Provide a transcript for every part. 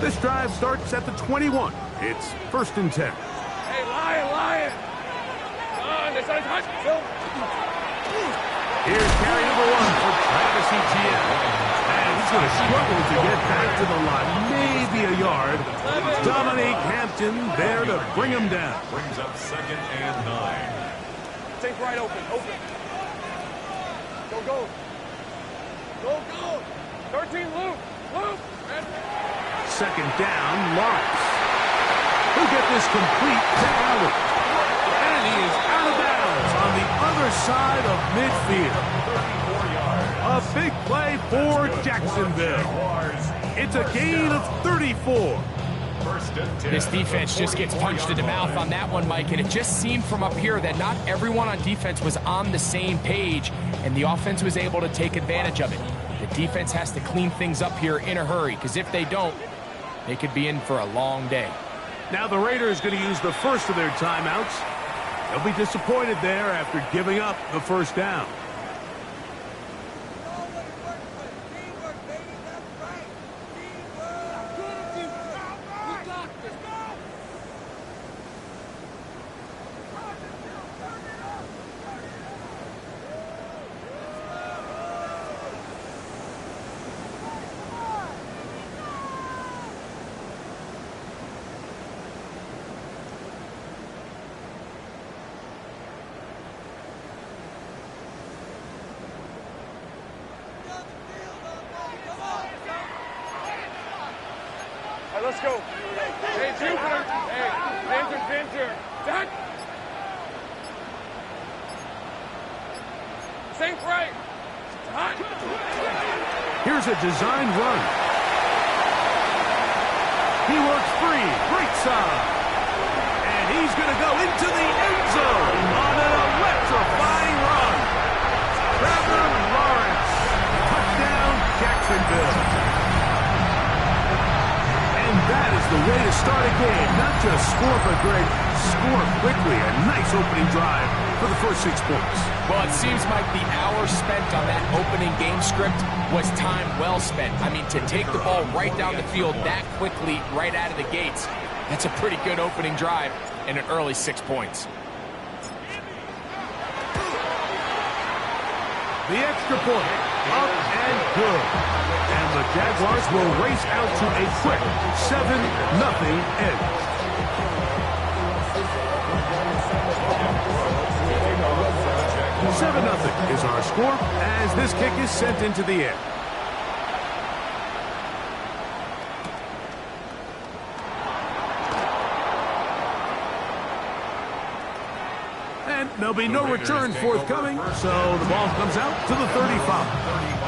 This drive starts at the 21. It's 1st and 10. Hey, Lion! There's a touch. Here's carry number 1 for Travis Etienne. And he's going to struggle to get back to the line. Maybe a yard. Dominique Hampton there to bring him down. Brings up 2nd and 9. Take right open. Go. 13, Luke. 2nd down, Lawrence. He'll get this complete to Allen. And he is out of bounds on the other side of midfield. A big play for Jacksonville. It's a gain of 34. This defense just gets punched in the mouth on that one, Mike, and it just seemed from up here that not everyone on defense was on the same page, and the offense was able to take advantage of it. The defense has to clean things up here in a hurry, because if they don't, they could be in for a long day. Now the Raiders going to use the first of their timeouts. They'll be disappointed there after giving up the 1st down. Let's go. Hey, Jupiter. Hey, Vinter. Done. Safe right. Done. Here's a design run. He works free. Right side. And he's going to go into the end zone on an electrifying run. Trevor Lawrence. Touchdown, Jacksonville. That is the way to start a game. Not just score, but Greg, score quickly. A nice opening drive for the first 6 points. Well, it seems like the hour spent on that opening game script was time well spent. I mean, to take the ball right down the field that quickly, right out of the gates, that's a pretty good opening drive and an early 6 points. The extra point, up and good. And the Jaguars will race out to a quick 7-0 edge. $7-0 is our score as this kick is sent into the air. And there'll be no return forthcoming, so the ball comes out to the 35.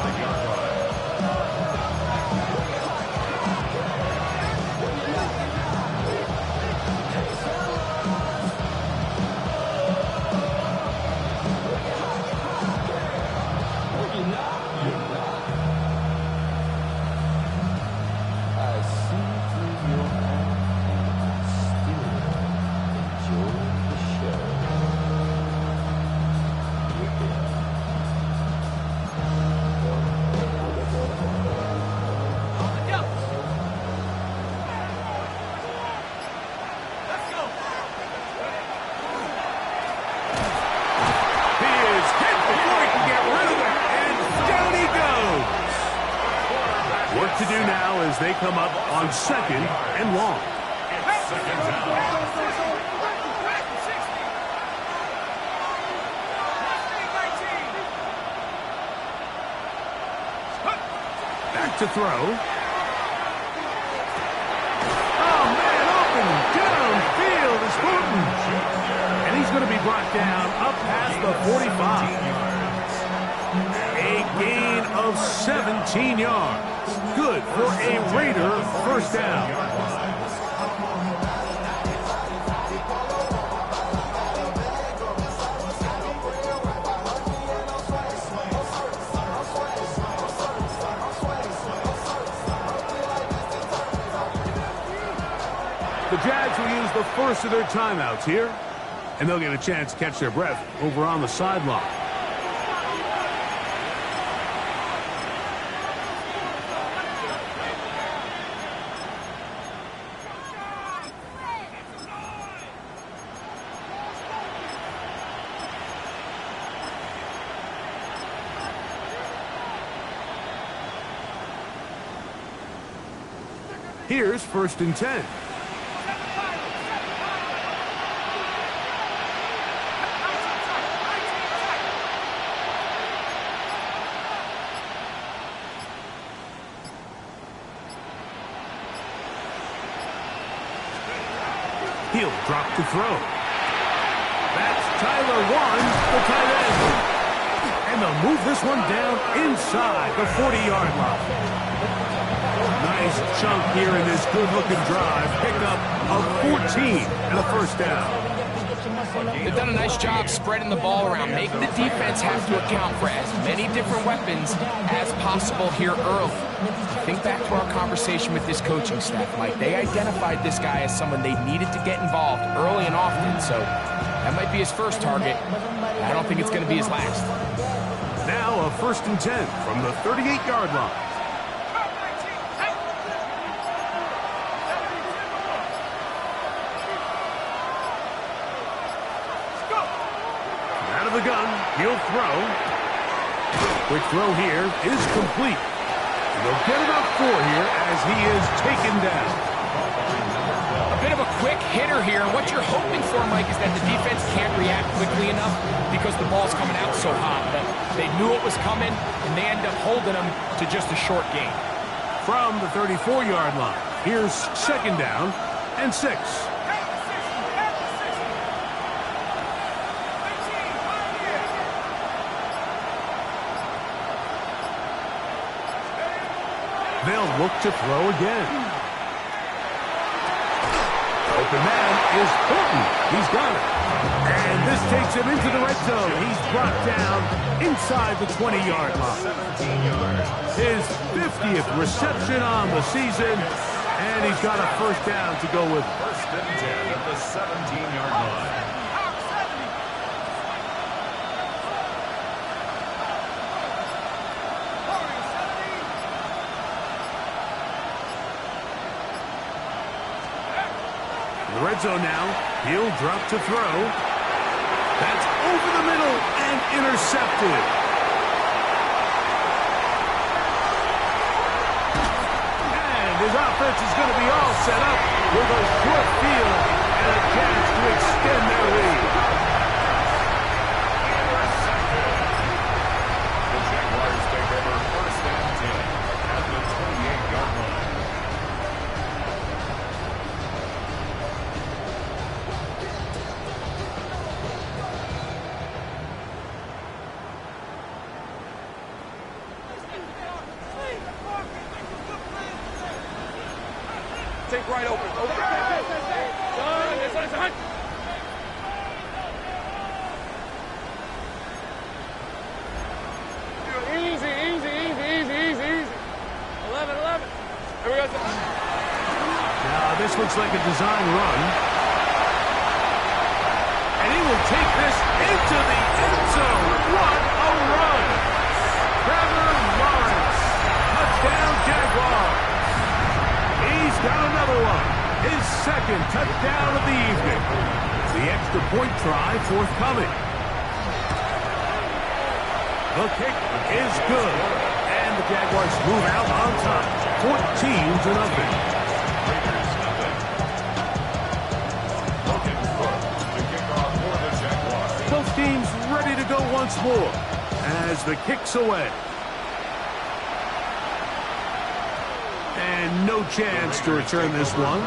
To do now as they come up on 2nd and long. Back to throw. Oh, man, open downfield is Horton. And he's going to be brought down up past the 45. A gain of 17 yards. Good for a Raider 1st down. The Jags will use the first of their timeouts here, and they'll get a chance to catch their breath over on the sideline. Here's 1st and 10. He'll drop to throw. That's Tyler Warren, the tight end. And they'll move this one down inside the 40-yard line. Nice chunk here in this good-looking drive. Pick up of 14 and a 1st down. They've done a nice job spreading the ball around, making the defense have to account for as many different weapons as possible here early. Think back to our conversation with this coaching staff, Mike. They identified this guy as someone they needed to get involved early and often, so that might be his first target. I don't think it's going to be his last. Now a 1st and 10 from the 38-yard line. Out of the gun, he'll throw. Quick throw here is complete. They'll get about 4 here as he is taken down. A bit of a quick hitter here, and what you're hoping for, Mike, is that the defense can't react quickly enough because the ball's coming out so hot. But they knew it was coming, and they end up holding them to just a short gain. From the 34-yard line, here's 2nd down and 6. They'll look to throw again. Open man is Horton. He's got it. And this takes him into the red zone. He's brought down inside the 20-yard line. His 50th reception on the season, and he's got a 1st down to go with. 1st and 10 at the 17-yard line. The red zone now. He'll drop to throw. That's over the middle and intercepted. And his offense is going to be all set up with a short field and a chance to extend their lead. The Jaguars take over 1st and 10 at the 28-yard line. Take right open. Son, son. Easy, easy, easy, easy, easy, easy. 11, 11. Here we go. Now this looks like a design run. And he will take this into the end zone. What a run! Trevor Lawrence. Touchdown Jaguars. He's got another one. His 2nd touchdown of the evening. The extra point try forthcoming. The kick is good. And the Jaguars move out on top. 14-0. Raiders nothing. Logan Cook, the kickoff for the Jaguars. Both teams ready to go once more as the kick's away. And no chance to return this one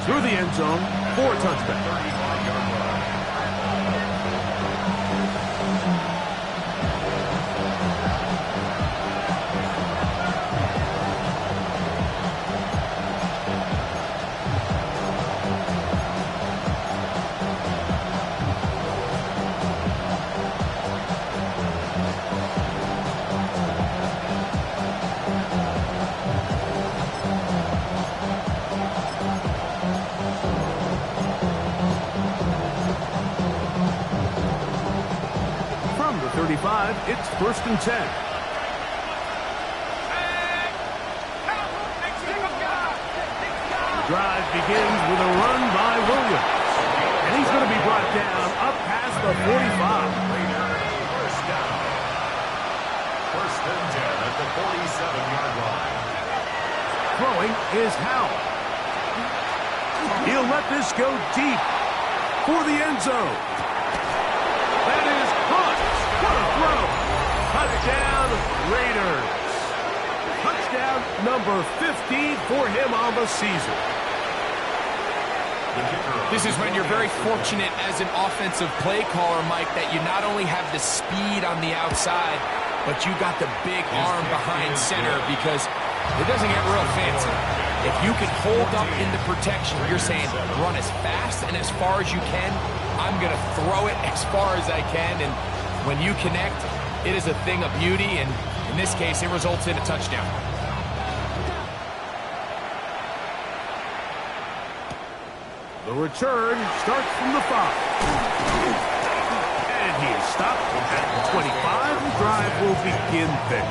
through the end zone for a touchback. 35-yard line. From the 35, it's 1st and 10. The drive begins with a run by Williams. And he's going to be brought down up past the 45. First down. 1st and 10 at the 47-yard line. Throwing is Howell. he'll let this go deep for the end zone. That is caught. What a throw. Touchdown, Raiders. Touchdown number 15 for him on the season. This is when you're very fortunate as an offensive play caller, Mike, that you not only have the speed on the outside, but you got the big arm behind center, because it doesn't get real fancy. If you can hold up in the protection, you're saying run as fast and as far as you can. I'm going to throw it as far as I can, and when you connect, it is a thing of beauty, and in this case, it results in a touchdown. The return starts from the 5. And he is stopped at the 25. The drive will begin there.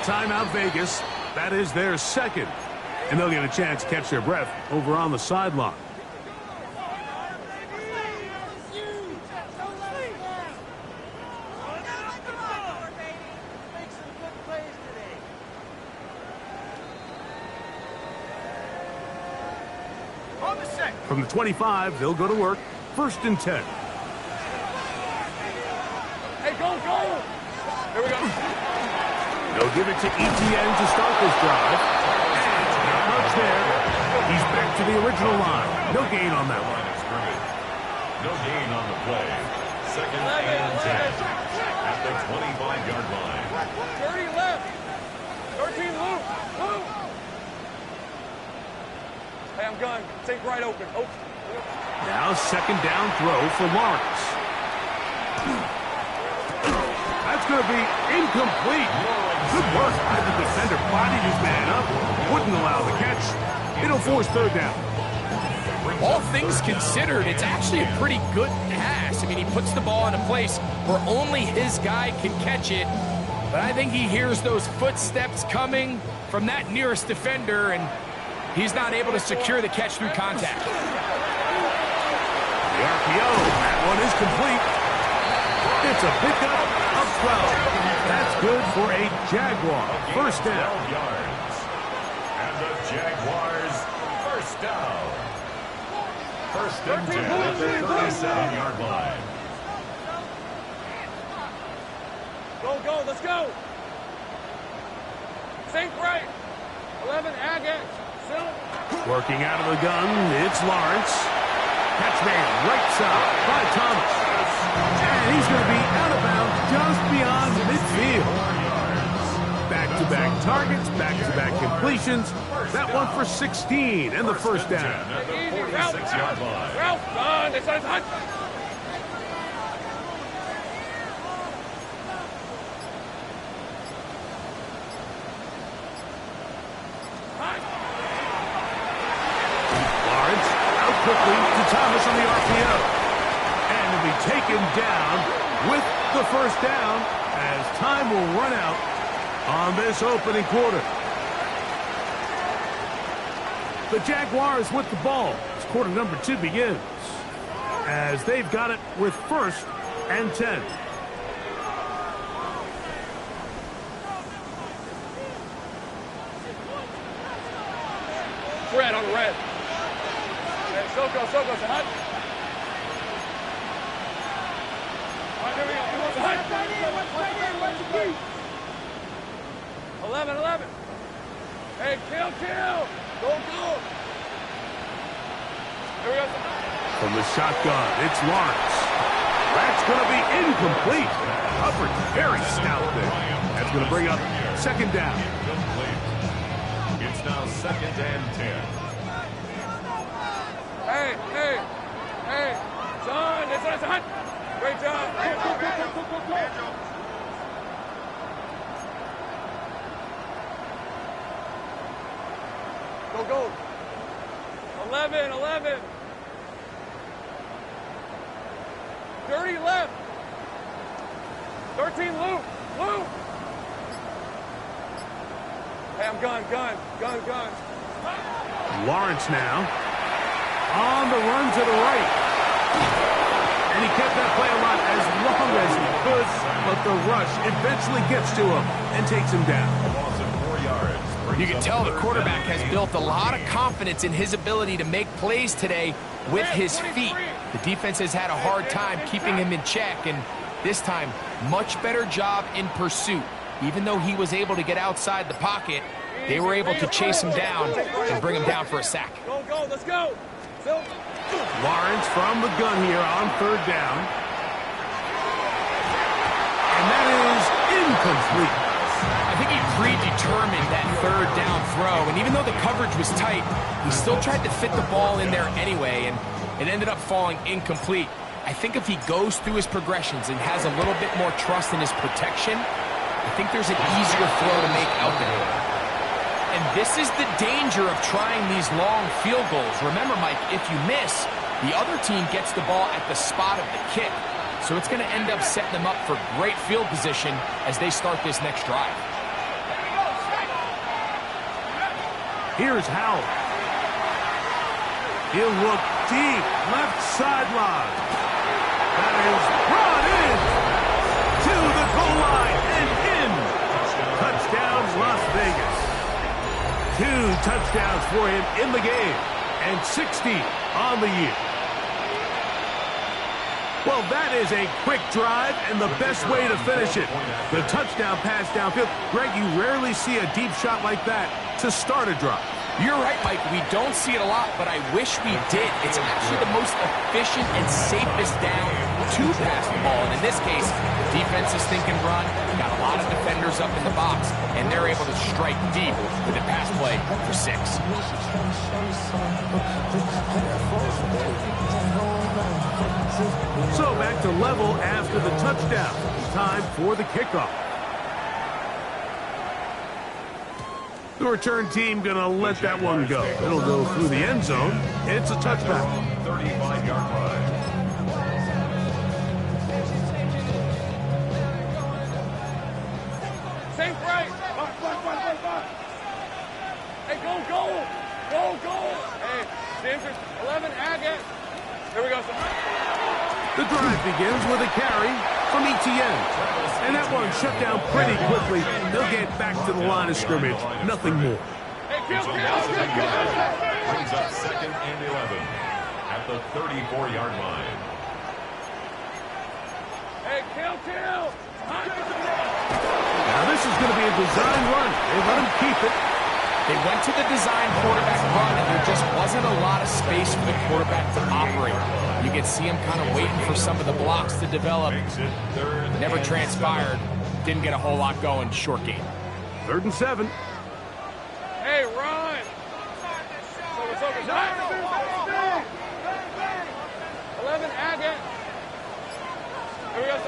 Timeout Vegas. That is their second. And they'll get a chance to catch their breath over on the sideline. From the 25, they'll go to work. 1st and 10. Hey, go! Here we go. They'll give it to Etienne to start this drive. And not much there. He's back to the original line. No gain on that one. No gain on the play. 2nd and 10 at the 25-yard line. 30 left. 13 loop. Hey, I'm gone. Take right open. Now 2nd down throw for Lawrence. That's going to be incomplete. Good work by the defender. Bodied his man up. Wouldn't allow the catch. It'll force 3rd down. All things considered, it's actually a pretty good pass. I mean, he puts the ball in a place where only his guy can catch it. But I think he hears those footsteps coming from that nearest defender, and he's not able to secure the catch through contact. The RPO. That one is complete. It's a pickup of 12. That's good for a Jaguar. 1st down. 12 yards. And the Jaguars, 1st down. 1st and 10 at the 37-yard line. Go, let's go. Sink right. 11, Agate. Working out of the gun, it's Lawrence. Catch man, right side by Thomas. And he's going to be out of bounds just beyond midfield. Back-to-back targets, back-to-back completions. That one for 16 and the 1st down. Easy, Ralph, gone. It's on hot. Lawrence out quickly to Thomas on the RPO. And to be taken down with the 1st down as time will run out on this opening quarter. The Jaguars with the ball as quarter number 2 begins, as they've got it with 1st and 10. Red on red. Hey, Soko, it's hot. All right, here we go. It's hot. 11. Hey, kill. Go. Here we go. From the shotgun, it's Lawrence. That's going to be incomplete. Hubbard, very stout there. That's going to bring up 2nd down. It's now 2nd and 10. Hey, John, it's hot. Great job. Go. 11. 30 left. 13 loop. I'm gun. Lawrence now on the run to the right. And he kept that play alive as long as he could, but the rush eventually gets to him and takes him down. A loss of 4 yards. You can tell the quarterback has built a lot of confidence in his ability to make plays today with his feet. The defense has had a hard time keeping him in check, and this time, much better job in pursuit. Even though he was able to get outside the pocket, they were able to chase him down and bring him down for a sack. Go, let's go. Lawrence from the gun here on 3rd down. And that is incomplete. I think he predetermined that 3rd down throw, and even though the coverage was tight, he still tried to fit the ball in there anyway, and it ended up falling incomplete. I think if he goes through his progressions and has a little bit more trust in his protection, I think there's an easier throw to make out there. And this is the danger of trying these long field goals. Remember, Mike, if you miss, the other team gets the ball at the spot of the kick. So it's going to end up setting them up for great field position as they start this next drive. Here's Howell. He'll look deep, left sideline. That is brought in to the goal line and in. Touchdown, Las Vegas. 2 touchdowns for him in the game and 60 on the year. Well, that is a quick drive and the best way to finish it. The touchdown pass downfield. Greg, you rarely see a deep shot like that to start a drive. You're right, Mike. We don't see it a lot, but I wish we did. It's actually the most efficient and safest down to pass the ball. And in this case, the defense is thinking run, got a lot of defenders up in the box, and they're able to strike deep with a pass play for 6. So back to level after the touchdown. Time for the kickoff. The return team going to let that one go. It'll go through the end zone. It's a touchback. 35-yard line. Safe right. Hey, go. Hey, James, 11, Agate. Here we go. The drive begins with a carry from Etienne. And that one shut down pretty quickly. They'll get back to the line of scrimmage. Nothing more. Hey, kill. Brings up 2nd and 11 at the 34-yard line. Hey, kill. Now this is going to be a design run. They let him keep it. They went to the design quarterback run, and there just wasn't a lot of space for the quarterback to operate. You can see him kind of waiting for some of the blocks to develop. Never transpired. Didn't get a whole lot going. Short game. 3rd and 7. Hey, run. So 11, Agate. Here we go.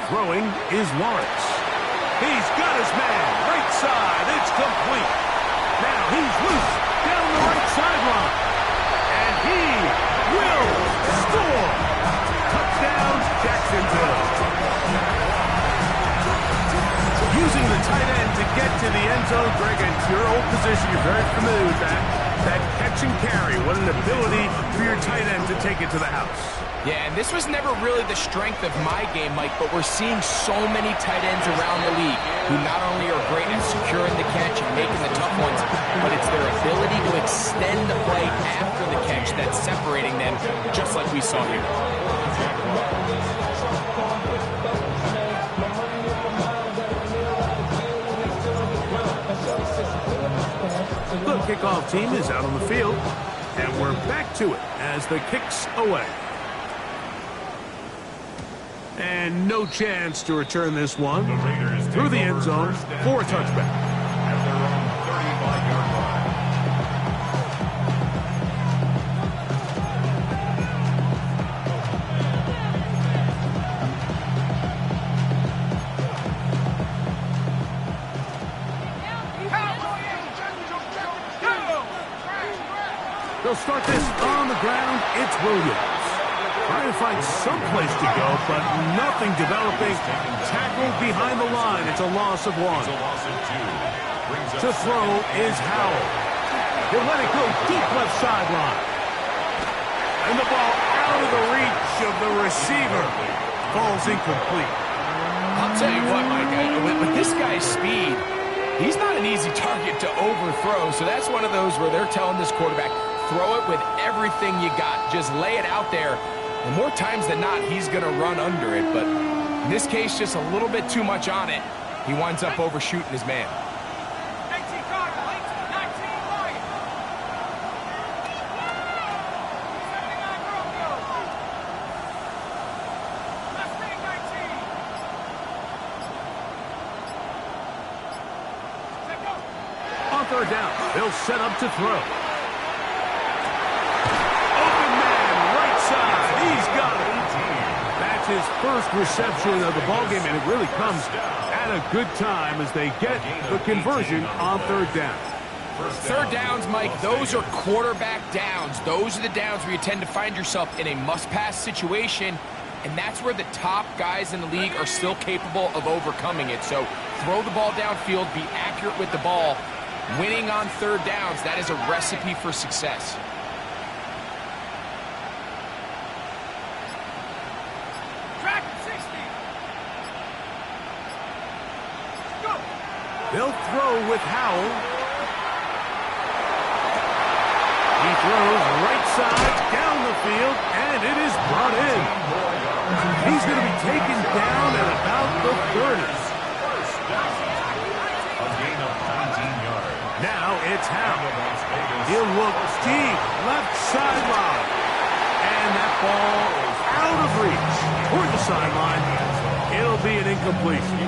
Throwing is Lawrence. He's got his man. Right side. It's complete. Now he's loose down the right sideline. And he will score. Touchdown, Jacksonville. Using the tight end to get to the end zone, Greg, it's your old position. You're very familiar with that. That catch and carry. What an ability for your tight end to take it to the house. Yeah, and this was never really the strength of my game, Mike, but we're seeing so many tight ends around the league who not only are great at securing the catch and making the tough ones, but it's their ability to extend the play after the catch that's separating them, just like we saw here. The kickoff team is out on the field, and we're back to it as the kick's away. And no chance to return this one through the end zone for a touchback. At their own 35-yard line. They'll start this on the ground. It's Williams. Trying to find some place to go, but nothing developing. Tackled behind the line. It's a loss of 1. It's a loss of 2. To throw is Howell. He'll let it go deep left sideline. And the ball out of the reach of the receiver. Falls incomplete. I'll tell you what, Mike, with this guy's speed, he's not an easy target to overthrow. So that's one of those where they're telling this quarterback, throw it with everything you got. Just lay it out there. And more times than not, he's going to run under it. But in this case, just a little bit too much on it. He winds up overshooting his man. Third down. They'll set up to throw. Open man, right side. He's got it. That's his first reception of the ballgame, and it really comes at a good time as they get the conversion on third down. Third downs, Mike, those are quarterback downs. Those are the downs where you tend to find yourself in a must-pass situation, and that's where the top guys in the league are still capable of overcoming it. So throw the ball downfield, be accurate with the ball. Winning on third downs, that is a recipe for success. Track 60. Go. They'll throw with Howell. He throws right side down the field, and it is brought in. He's going to be taken down at about the 30. Now it's Howell. He'll look deep, left sideline. And that ball is out of reach. Toward the sideline. It'll be an incompletion.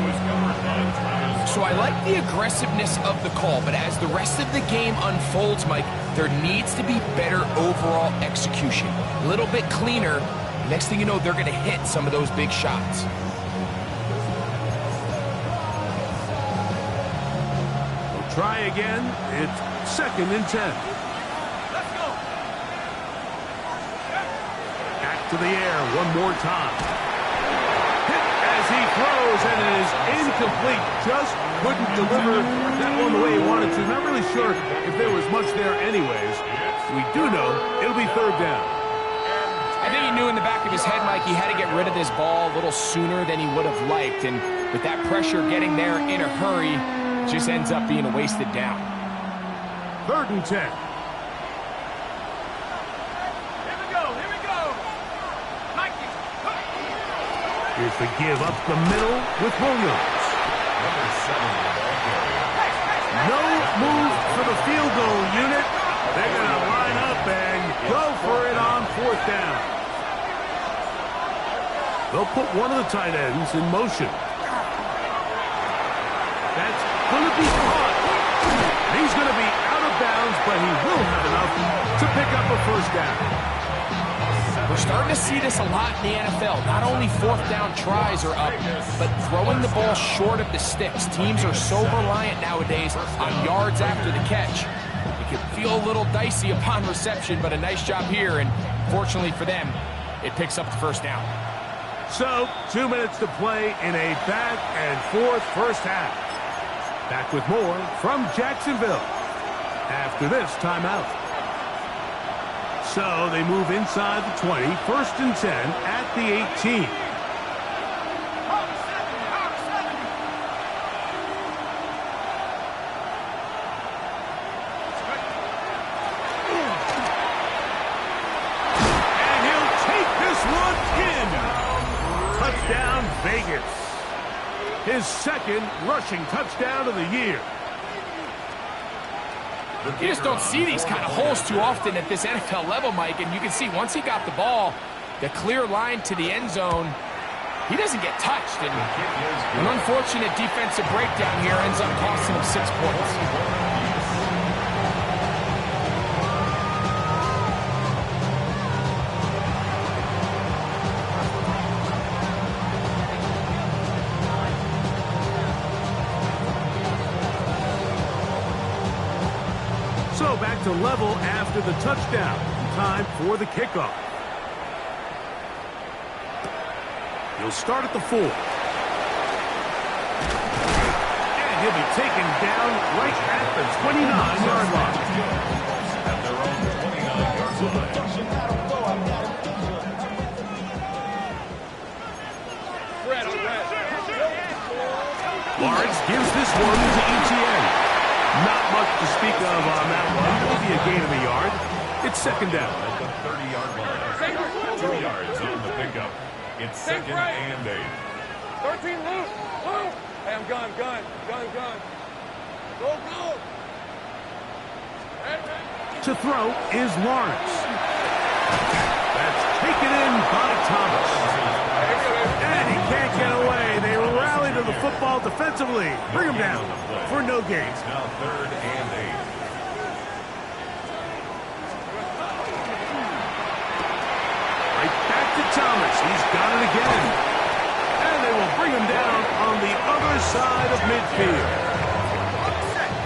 So I like the aggressiveness of the call, but as the rest of the game unfolds, Mike, there needs to be better overall execution. A little bit cleaner. Next thing you know, they're going to hit some of those big shots. Try again. It's 2nd and 10. Let's go. Back to the air one more time. Hit as he throws, and it is incomplete. Just couldn't deliver that one the way he wanted to. Not really sure if there was much there anyways. We do know it'll be third down. I think he knew in the back of his head, Mike, he had to get rid of this ball a little sooner than he would have liked. And with that pressure getting there in a hurry, just ends up being a wasted down. 3rd and 10. Here we go. Here we go. Mikey. Here's the give up the middle with Williams. No move for the field goal unit. They're going to line up and go for it on 4th down. They'll put one of the tight ends in motion. That's going to be caught. He's going to be out of bounds, but he will have enough to pick up a 1st down. We're starting to see this a lot in the NFL. Not only 4th down tries are up, but throwing the ball short of the sticks. Teams are so reliant nowadays on yards after the catch. It can feel a little dicey upon reception, but a nice job here, and fortunately for them, it picks up the 1st down. So, 2 minutes to play in a back and forth first half. Back with more from Jacksonville after this timeout. So they move inside the 20, 1st and 10 at the 18. And he'll take this one in. Touchdown, Vegas. His 2nd rushing touchdown of the year. You just don't see these kind of holes too often at this NFL level, Mike. And you can see once he got the ball, the clear line to the end zone, he doesn't get touched. And an unfortunate defensive breakdown here ends up costing him 6 points. So back to level after the touchdown. Time for the kickoff. He'll start at the 4. And he'll be taken down right at the 29-yard line. At their own 29-yard line. Lawrence gives this one to ETN. Not much to speak of on that one. Maybe a gain of a yard. It's second down. At the 30-yard line. 2 yards on the pickup. It's second and 8. 13, loose. Hey, I'm gun. Go. To throw is Lawrence. That's taken in by Thomas. And he can't get away. They rally to the football defensively. Bring him down for no gain. It's now third and 8. Right back to Thomas. He's got it again. And they will bring him down on the other side of midfield.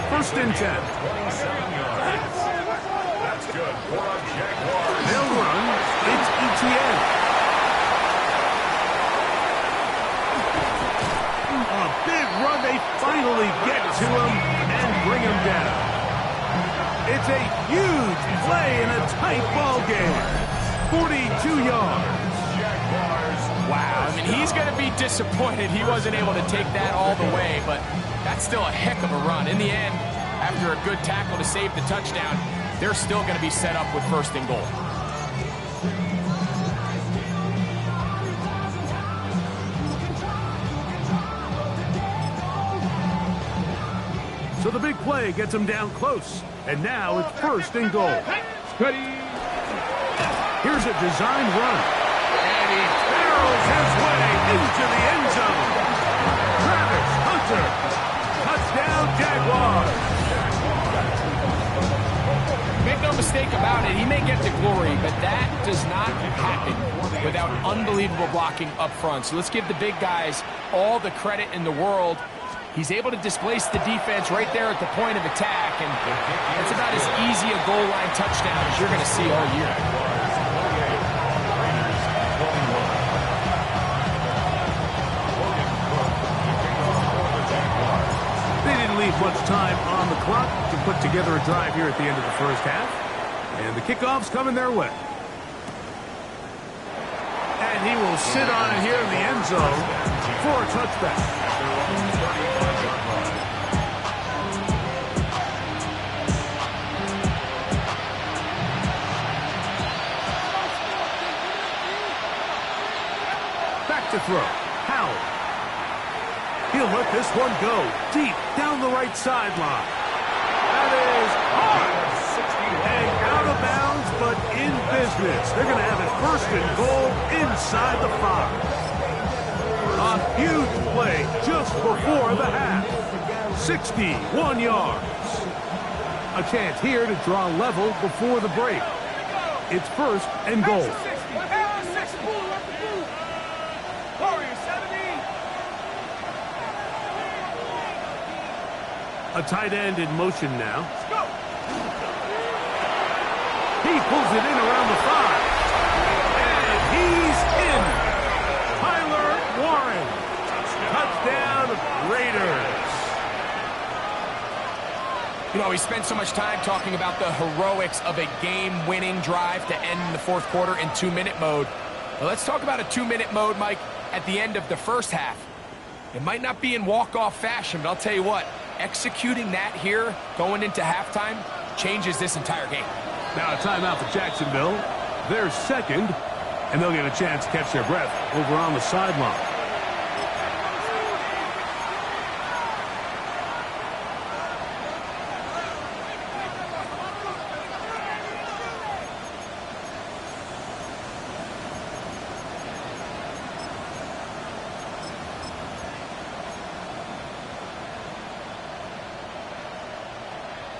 First and 10. 27 yards. That's good for a Jaguars. They'll run. It's ETN. A big run. They finally get to him and bring him down. It's a huge play in a tight ball game. 42 yards. Wow, I mean, he's going to be disappointed he wasn't able to take that all the way, but that's still a heck of a run. In the end, after a good tackle to save the touchdown, they're still going to be set up with first and goal. So the big play gets him down close. And now it's first and goal. Here's a designed run. And he barrels his way into the end zone. Travis Hunter. Touchdown, Jaguars. Make no mistake about it, he may get to glory, but that does not happen without unbelievable blocking up front. So let's give the big guys all the credit in the world. He's able to displace the defense right there at the point of attack, and it's about as easy a goal line touchdown as you're going to see all year. They didn't leave much time on the clock to put together a drive here at the end of the first half. And the kickoff's coming their way. And he will sit on it here in the end zone for a touchback. Back to throw. Howell. He'll let this one go deep down the right sideline. That is hard. And out of bounds, but in business. They're going to have it first and goal inside the 5. A huge play just before the half. 61 yards. A chance here to draw level before the break. It's first and goal. A tight end in motion now. He pulls it in around the 5. And he's in. Tyler Warren. Touchdown, Raiders. You know, we spent so much time talking about the heroics of a game-winning drive to end the fourth quarter in 2-minute mode. Well, let's talk about a 2-minute mode, Mike, at the end of the first half. It might not be in walk-off fashion, but I'll tell you what, executing that here going into halftime changes this entire game. Now a timeout for Jacksonville. They're second, and they'll get a chance to catch their breath over on the sideline.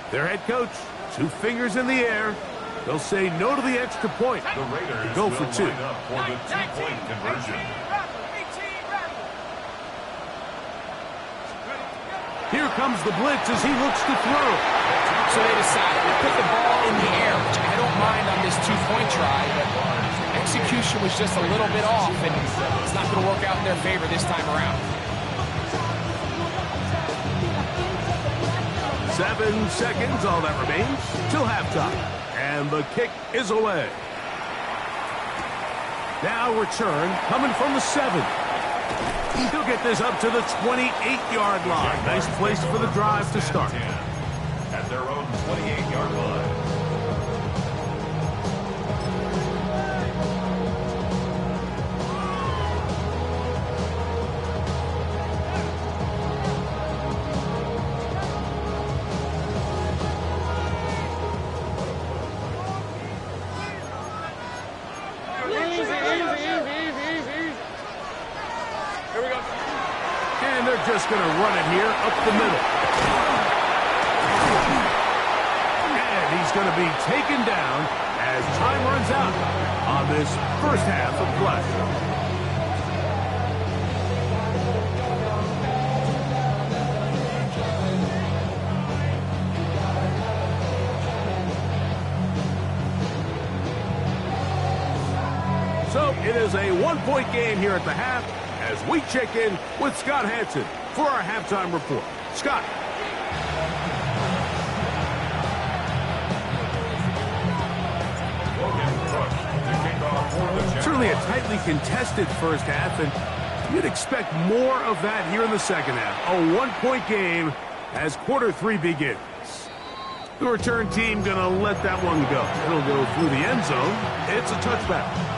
Their head coach, 2 fingers in the air. They'll say no to the extra point. The Raiders go for 2. line up for the 2-point conversion. Here comes the blitz as he looks to throw. So they decided to put the ball in the air, which I don't mind on this 2-point try, but execution was just a little bit off, and it's not going to work out in their favor this time around. 7 seconds, all that remains, till halftime. And the kick is away. Now return coming from the 7. He'll get this up to the 28-yard line. Nice place for the drive to start. At their own 28-yard line. Just going to run it here up the middle. And he's going to be taken down as time runs out on this first half of play. So it is a one-point game here at the half as we check in with Scott Hanson for our halftime report. Scott. Certainly a tightly contested first half, and you'd expect more of that here in the second half. A one-point game as quarter 3 begins. The return team going to let that one go. It'll go through the end zone. It's a touchback.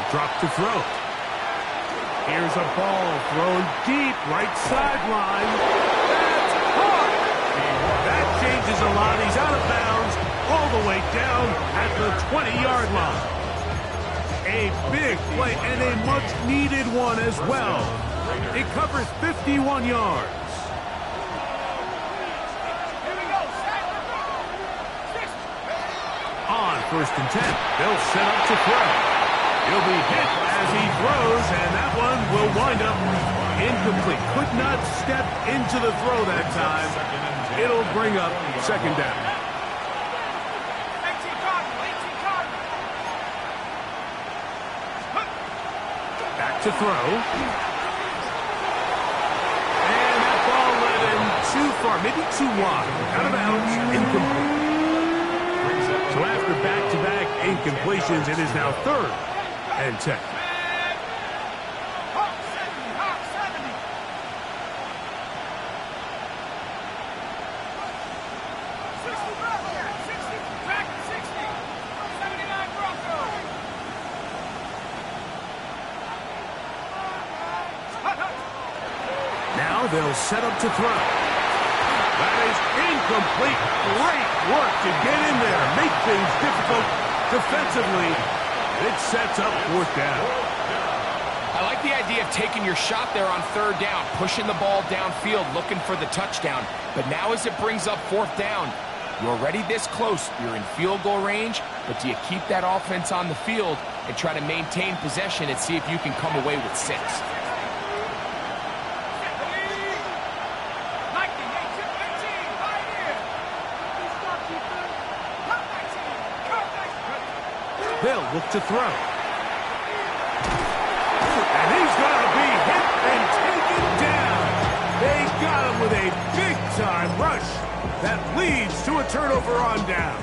Drop to throw. Here's a ball thrown deep, right sideline. That's caught. That changes a lot. He's out of bounds all the way down at the 20-yard line. A big play and a much-needed one as well. It covers 51 yards. On 1st and 10, they'll set up to throw. He'll be hit as he throws, and that one will wind up incomplete. Could not step into the throw that time. It'll bring up second down. Back to throw. And that ball led him too far, maybe too wide. Out of bounds, incomplete. So after back-to-back incompletions, it is now 3rd and 10. Now they'll set up to throw. That is incomplete. Great work to get in there, make things difficult defensively. It sets up 4th down. I like the idea of taking your shot there on 3rd down, pushing the ball downfield, looking for the touchdown. But now as it brings up 4th down, you're already this close. You're in field goal range, but do you keep that offense on the field and try to maintain possession and see if you can come away with 6? They'll look to throw. And he's going to be hit and taken down. They got him with a big-time rush that leads to a turnover on down.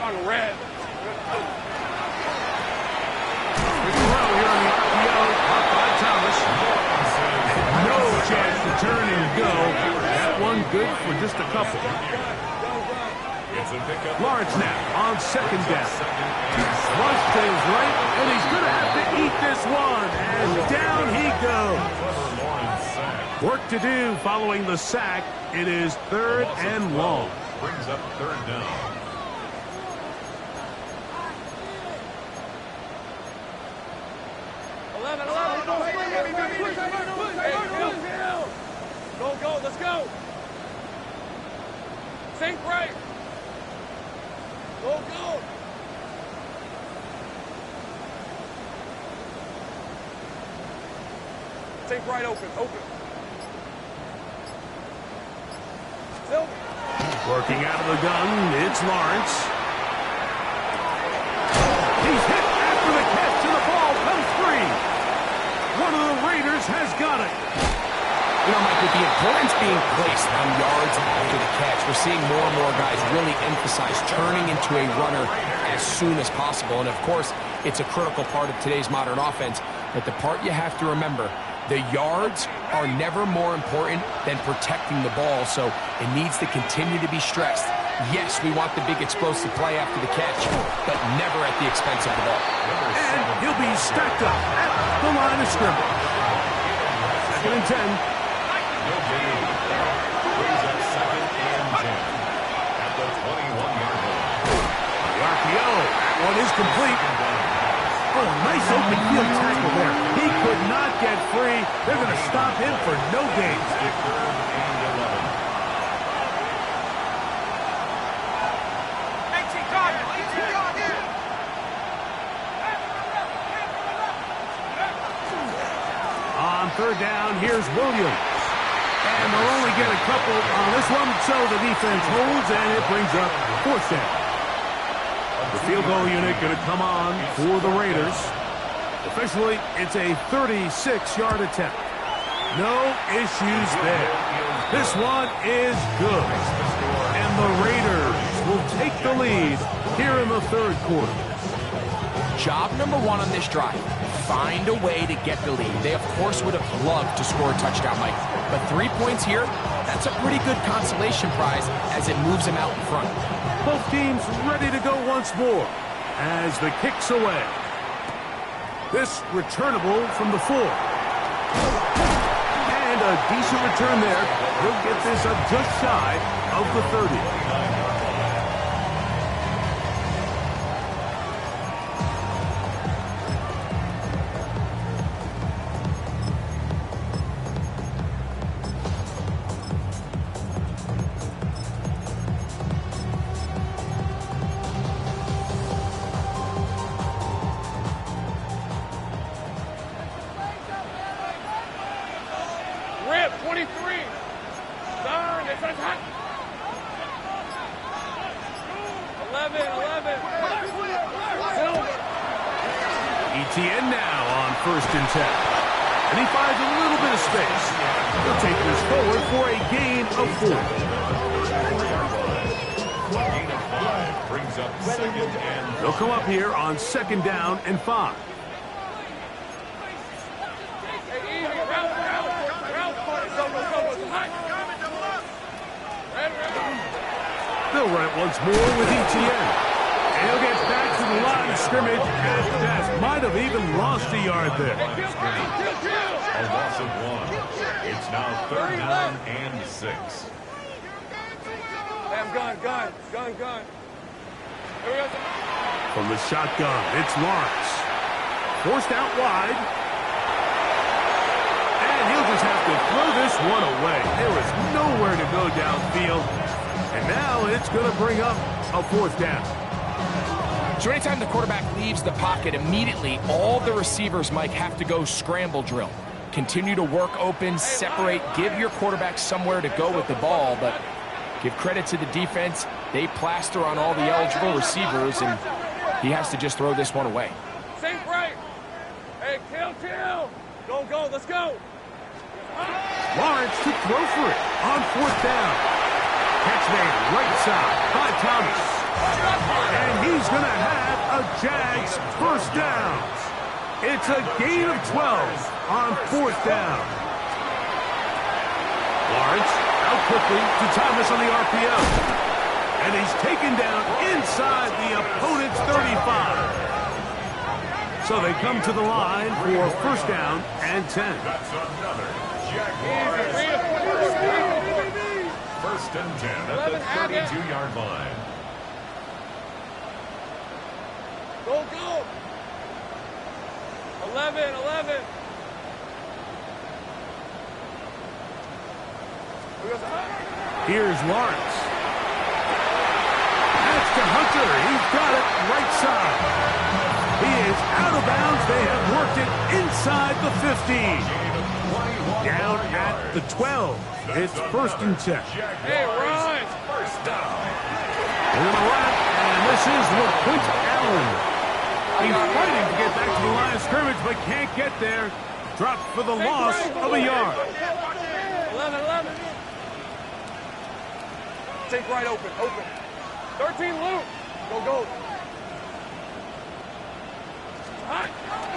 On red. The throw here on the RPO, caught by Thomas. No chance to turn and go. That one good for just a couple. Lawrence now on 2nd down. Flushed to his right, and he's going to have to eat this one. And down he goes. Work to do following the sack. It is 3rd and long. Brings up 3rd down. Think right. Go, go. Think right, open, open. Silver. Working out of the gun, it's Lawrence. He's hit after the catch, and the ball comes free. One of the Raiders has got it. You know, Mike, with the importance being placed on yards after the catch, we're seeing more and more guys really emphasize turning into a runner as soon as possible. And, of course, it's a critical part of today's modern offense. But the part you have to remember, the yards are never more important than protecting the ball, so it needs to continue to be stressed. Yes, we want the big explosive play after the catch, but never at the expense of the ball. And he'll be stacked up at the line of scrimmage. 2nd and 10. No gain. Brings up 2nd and 10 at the 21-yard line. The RPO. That one is complete. Oh, nice open field tackle there. He could not get free. They're going to stop him for no gain. 3rd and 11. On 3rd down, here's Williams. And they'll only get a couple on this one, so the defense holds, and it brings up 4th down. The field goal unit going to come on for the Raiders. Officially, it's a 36-yard attempt. No issues there. This one is good. And the Raiders will take the lead here in the 3rd quarter. Job number 1 on this drive, find a way to get the lead. They, of course, would have loved to score a touchdown, Mike. But 3 points here, that's a pretty good consolation prize as it moves them out in front. Both teams ready to go once more as the kick's away. This returnable from the 4. And a decent return there. He'll get this up just shy of the 30. Rip, 23. Darn, it's an attack. 11. Silver. ETN now on 1st and 10. And he finds a little bit of space. He'll take this forward for a gain of 4. Gain of 5 brings up 2nd and 5. They'll come up here on 2nd down and 5. They'll run it once more with ETN. And he'll get back to the line of scrimmage at best. Might have even lost a yard there. A loss of 1. It's now 3rd down and 6. Damn, gun. Here we go. From the shotgun, it's Lawrence. Forced out wide. And he'll just have to throw this one away. There is nowhere to go downfield. And now it's going to bring up a 4th down. So anytime the quarterback leaves the pocket, immediately all the receivers, Mike, have to go scramble drill. Continue to work open, separate, give your quarterback somewhere to go with the ball, but give credit to the defense. They plaster on all the eligible receivers, and he has to just throw this one away. Think right. Hey, kill. Go, let's go. Lawrence to throw for it on 4th down. Catch made right side by Thomas. And he's going to have a Jags 1st down. It's a gain of 12 on 4th down. Lawrence out quickly to Thomas on the RPO. And he's taken down inside the opponent's 35. So they come to the line for 1st down and 10. That's another Jaguars. 1st and 10 at the 32-yard line. Go. 11. Here's Lawrence. to Hunter. He's got it right side. He is out of bounds. They have worked it inside the 15. Down at the 12. It's 1st and 10. Hey, run! First down. They're going to run, and this is LaQuint Allen. He's fighting to get back to the line of scrimmage, but can't get there. Dropped for the loss of a yard. 11. Take right open. 13 loop. Go. Hot.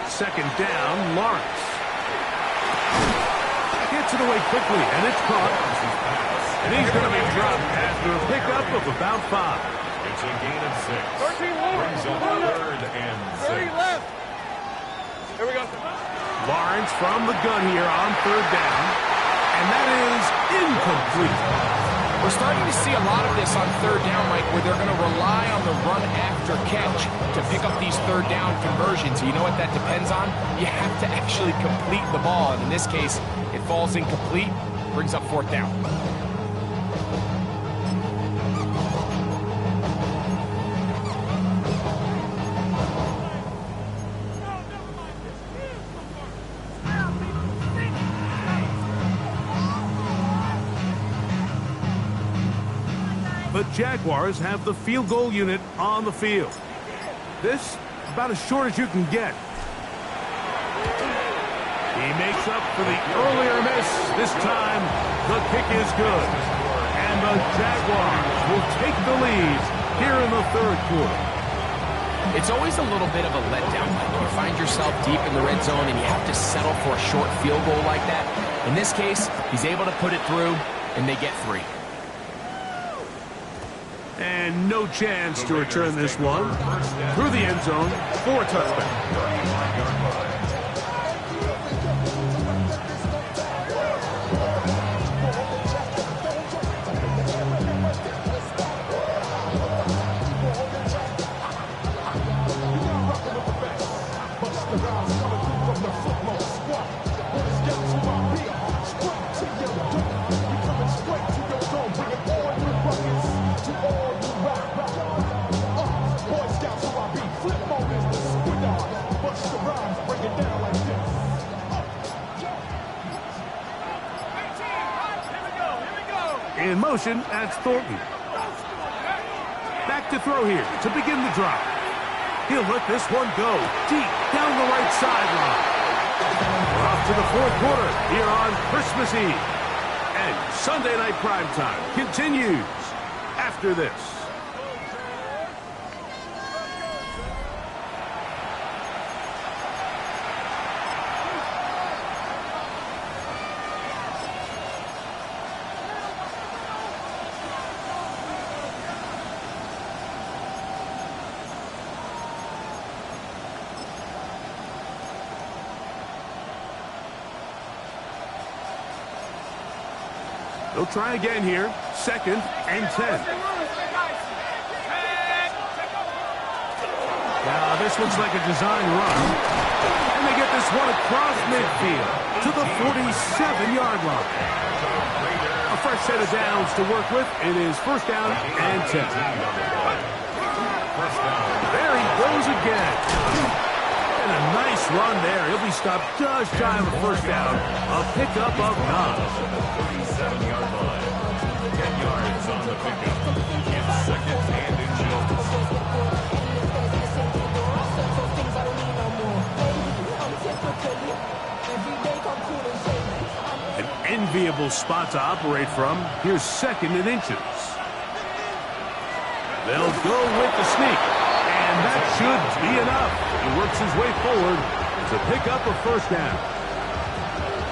2nd down, Lawrence. Gets it away quickly, and it's caught. And he's going to be dropped after a pickup of about 5. It's a gain of 6. 13 loop. Brings up 3rd and 30 6. left. Here we go. Lawrence from the gun here on 3rd down. And that is incomplete. We're starting to see a lot of this on 3rd down, Mike, where they're going to rely on the run after catch to pick up these 3rd down conversions. You know what that depends on? You have to actually complete the ball. And in this case, it falls incomplete, brings up 4th down. The Jaguars have the field goal unit on the field. This about as short as you can get. He makes up for the earlier miss. This time, the kick is good. And the Jaguars will take the lead here in the 3rd quarter. It's always a little bit of a letdown, Mike. You find yourself deep in the red zone and you have to settle for a short field goal like that. In this case, he's able to put it through, and they get 3. And no chance to return this one through the end zone for a touchdown. In motion, that's Thornton. Back to throw here to begin the drive. He'll let this one go deep down the right sideline. We're off to the 4th quarter here on Christmas Eve. And Sunday Night Primetime continues after this. They'll try again here. 2nd and 10. Now, this looks like a design run. And they get this one across midfield to the 47-yard line. A fresh set of downs to work with. It is 1st down and 10. There he goes again. And a nice run there. He'll be stopped just shy of a 1st down. A pickup of 9. 37-yard line. 10 yards on the pickup. It's 2nd and inches. An enviable spot to operate from. Here's 2nd and inches. They'll go with the sneak. And that should be enough. He works his way forward to pick up a 1st down.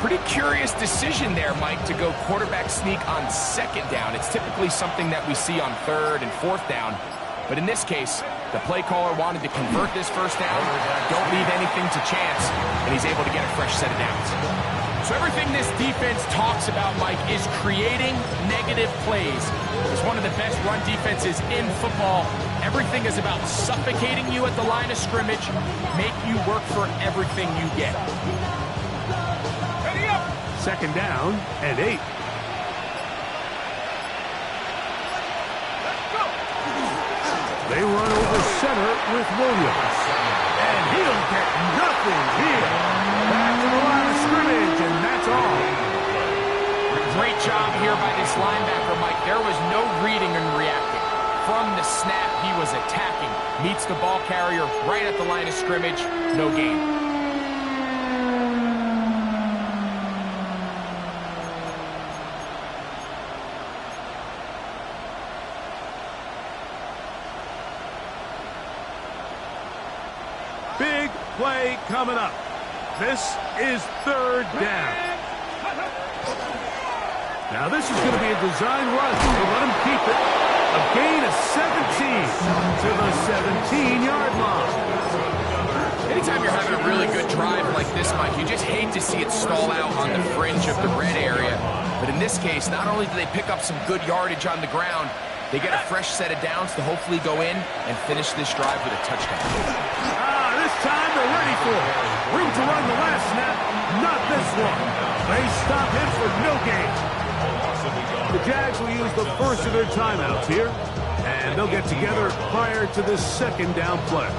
Pretty curious decision there, Mike, to go quarterback sneak on 2nd down. It's typically something that we see on 3rd and 4th down. But in this case, the play caller wanted to convert this 1st down, don't leave anything to chance, and he's able to get a fresh set of downs. So everything this defense talks about, Mike, is creating negative plays. It's one of the best run defenses in football. Everything is about suffocating you at the line of scrimmage, make you work for everything you get. 2nd down and 8. They run over center with Williams. And he'll get nothing here. Back to the line of scrimmage, and that's all. Great job here by this linebacker, Mike. There was no reading and reacting. From the snap, he was attacking. Meets the ball carrier right at the line of scrimmage. No gain. Big play coming up. This is third down. Now this is going to be a design run. They let him keep it. A gain of 17 to the 17-yard line. Anytime you're having a really good drive like this, Mike, you just hate to see it stall out on the fringe of the red area. But in this case, not only do they pick up some good yardage on the ground, they get a fresh set of downs to hopefully go in and finish this drive with a touchdown. This time they're ready for it. Room to run the last snap, not this one. They stop him for no gain. The Jags will use the first of their timeouts here, and they'll get together prior to this second down play.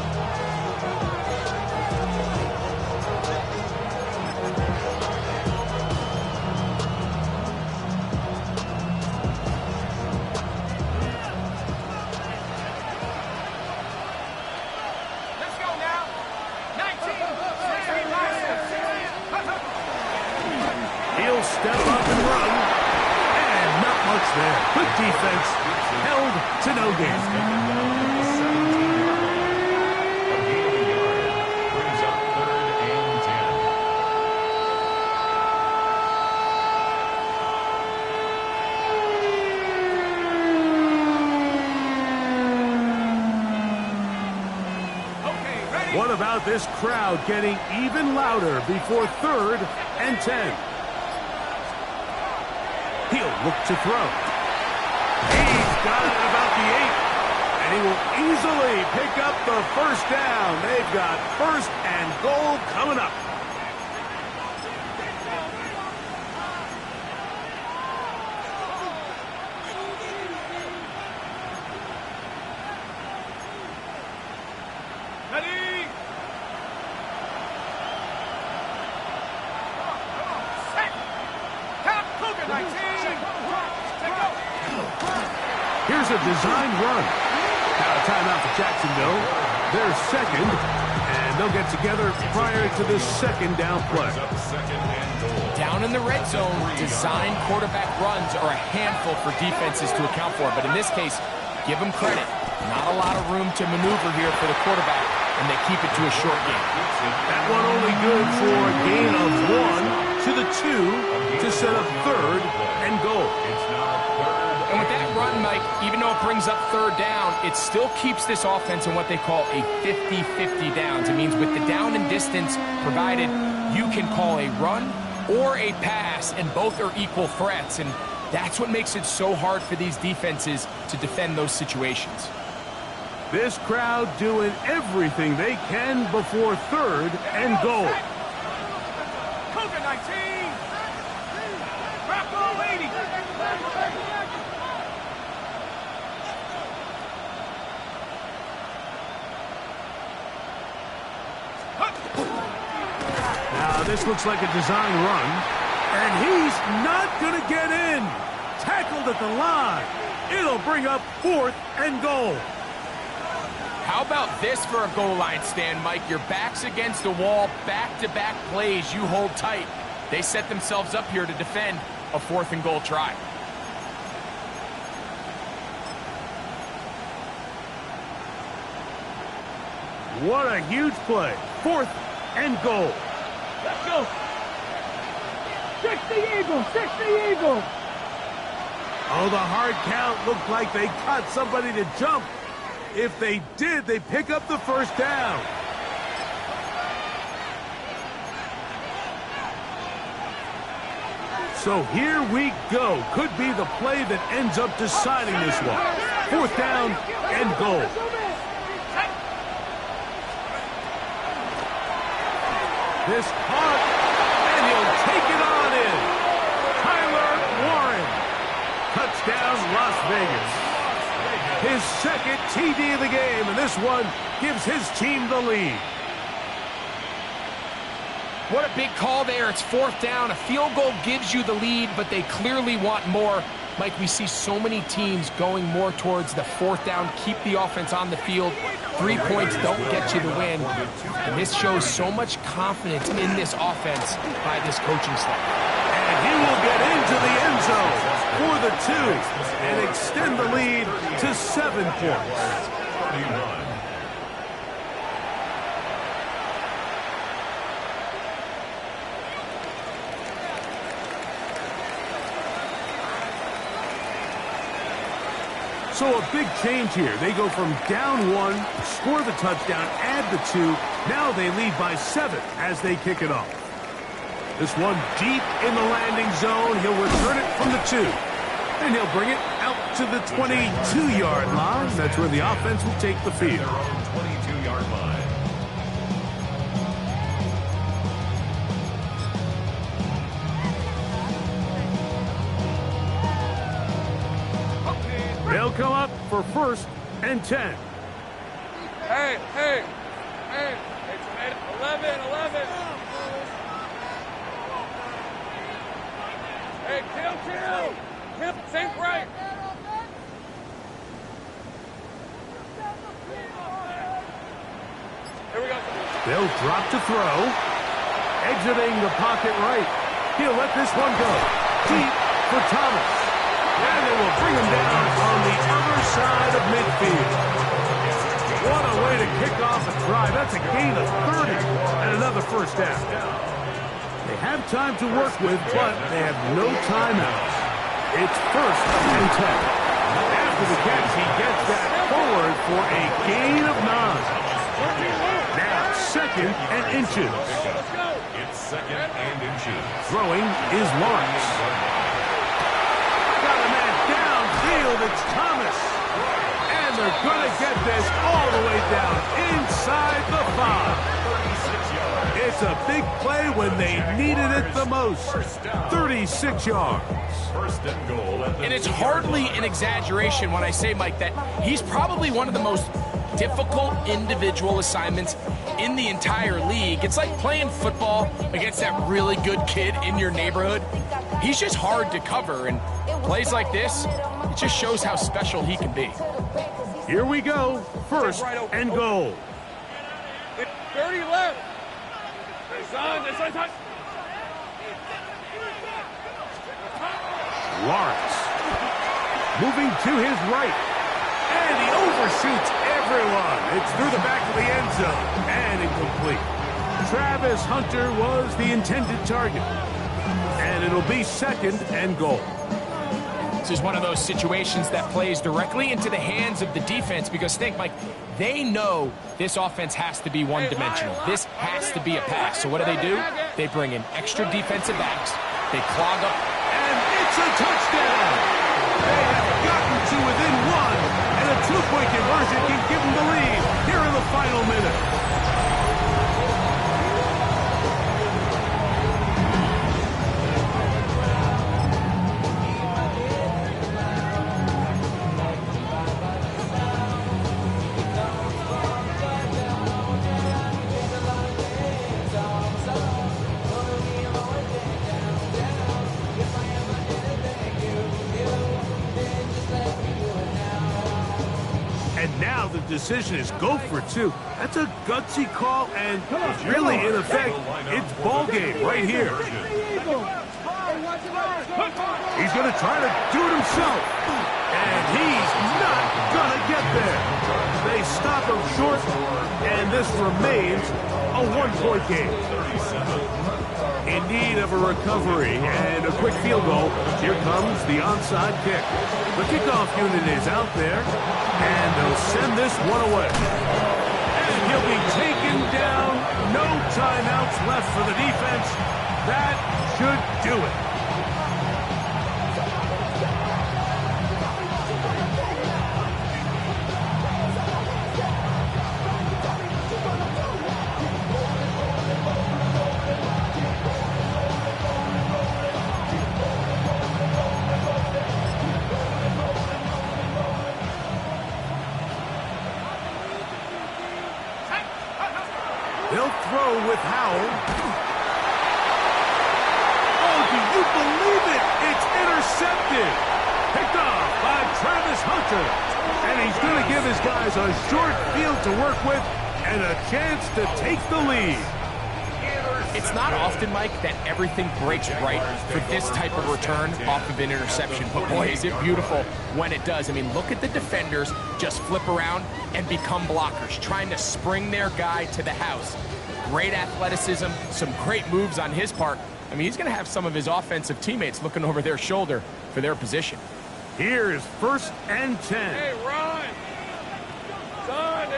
He'll step up and run, and not much there. Good defense, held to no gain. Brings up 3rd and 10. What about this crowd getting even louder before 3rd and 10? He'll look to throw. He's got it at about the 8. And he will easily pick up the first down. They've got 1st and goal coming up. Ready? Set. Count Cougar 19. Here's a design run. Now a timeout for Jacksonville. They're second, and they'll get together prior to this second down play. Down in the red zone, design quarterback runs are a handful for defenses to account for. But in this case, give them credit. Not a lot of room to maneuver here for the quarterback, and they keep it to a short game. That one only good for a gain of 1 to the 2 to set up 3rd and goal. And with that run, Mike, even though it brings up 3rd down, it still keeps this offense in what they call a 50-50 downs. It means with the down and distance provided, you can call a run or a pass, and both are equal threats. And that's what makes it so hard for these defenses to defend those situations. This crowd doing everything they can before 3rd and goal. Cougar 19. Drop ball 80. Now this looks like a design run, and he's not going to get in. Tackled at the line. It'll bring up 4th and goal. How about this for a goal line stand, Mike? Your back's against the wall, back-to-back plays, you hold tight. They set themselves up here to defend a 4th and goal try. What a huge play. 4th and goal. Let's go. 60 Eagles, 60 Eagles. Oh, the hard count looked like they caught somebody to jump. If they did, they pick up the first down. So here we go. Could be the play that ends up deciding this one. 4th down and goal. This caught, and he'll take it on in. Tyler Warren. Touchdown, Las Vegas. his second TD of the game, and this one gives his team the lead. What a big call there. It's 4th down. A field goal gives you the lead, but they clearly want more. Mike, we see so many teams going more towards the 4th down, keep the offense on the field. 3 points don't get you the win. And this shows so much confidence in this offense by this coaching staff. And he will get into the end zone for the 2 and extend the lead to 7 points. 31. So a big change here. They go from down 1, score the touchdown, add the 2. Now they lead by 7 as they kick it off. This one deep in the landing zone. He'll return it from the 2. And he'll bring it out to the 22-yard line. That's where the offense will take the field. Their own 22-yard line. They'll come up for 1st and 10. Hey, 11. Hey, chill. Think right. Here we go. They'll drop to throw. Exiting the pocket right. He'll let this one go. Deep for Thomas. And they will bring him down on the other side of midfield. What a way to kick off a drive. That's a gain of 30 and another 1st down. They have time to work with, but they have no timeouts. It's 1st and 10. After the catch, he gets that forward for a gain of 9. Now 2nd and inches. It's 2nd and inches. Throwing is Lawrence. Got a man downfield. It's Thomas. And they're going to get this all the way down inside the 5. It's a big play when they needed it the most. 36 yards. 1st and goal. And it's hardly an exaggeration when I say, Mike, that he's probably one of the most difficult individual assignments in the entire league. It's like playing football against that really good kid in your neighborhood. He's just hard to cover, and plays like this, it just shows how special he can be. Here we go. 1st and goal. 30 left. This one. Lawrence. Moving to his right. And he overshoots everyone. It's through the back of the end zone. And incomplete. Travis Hunter was the intended target. And it'll be 2nd and goal. This is one of those situations that plays directly into the hands of the defense because think, Mike, they know this offense has to be one-dimensional. This has to be a pass. So what do? They bring in extra defensive backs. They clog up. And it's a touchdown. They have gotten to within 1. And a 2-point conversion can give them the lead here in the final minute. The decision is go for 2. That's a gutsy call, and really, in effect, it's ball game right here. He's going to try to do it himself, and he's not going to get there. They stop him short, and this remains a 1-point game. In need of a recovery and a quick field goal, here comes the onside kick. The kickoff unit is out there, and they'll send this one away. And he'll be taken down. No timeouts left for the defense. That should do it. throw with Howell. Oh, do you believe it? It's intercepted. Picked off by Travis Hunter. And he's going to give his guys a short field to work with and a chance to take the lead. It's not often, Mike, that everything breaks right for this type of return off of an interception. But boy, is it beautiful when it does. I mean, look at the defenders just flip around and become blockers, trying to spring their guy to the house. Great athleticism, some great moves on his part. I mean, he's going to have some of his offensive teammates looking over their shoulder for their position. Here's 1st and 10. Hey, run! Son.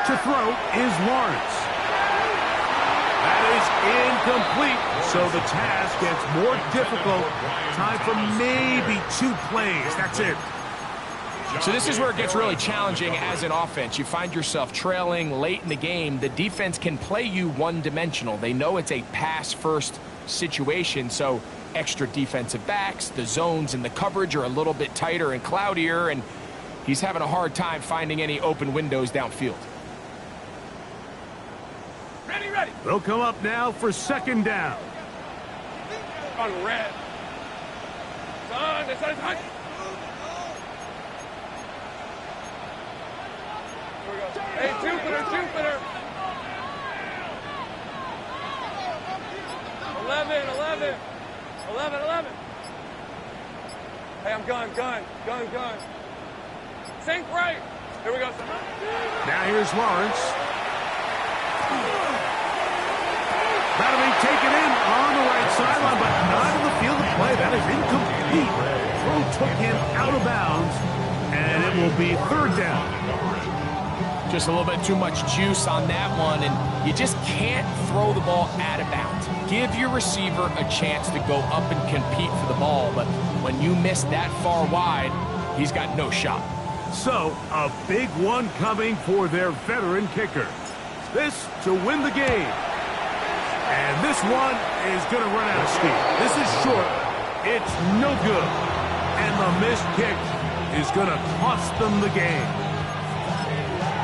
To throw is Lawrence. That is incomplete, so the task gets more difficult. Time for maybe 2 plays. That's it. So this is where it gets really challenging as an offense. You find yourself trailing late in the game. The defense can play you one-dimensional. They know it's a pass-first situation, so extra defensive backs, the zones and the coverage are a little bit tighter and cloudier, and he's having a hard time finding any open windows downfield. Ready. They'll come up now for 2nd down. On red. Son. Hey, Jupiter. 11. Hey, I'm gun. Sink right. Here we go. Now here's Lawrence. That'll be taken in on the right sideline, but not in the field of play. That is incomplete. Throw took him out of bounds, and it will be 3rd down. Just a little bit too much juice on that one, and you just can't throw the ball out of bounds. Give your receiver a chance to go up and compete for the ball, but when you miss that far wide, he's got no shot. So, a big one coming for their veteran kicker. This to win the game. And this one is going to run out of steam. This is short. It's no good. And the missed kick is going to cost them the game.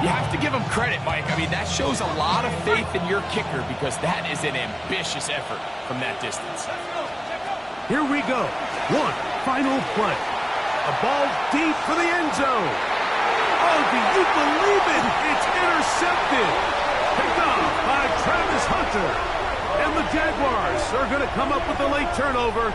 You have to give him credit, Mike. I mean, that shows a lot of faith in your kicker because that is an ambitious effort from that distance. Here we go. One final play. A ball deep for the end zone. Oh, do you believe it? It's intercepted. Picked off by Travis Hunter. And the Jaguars are going to come up with a late turnover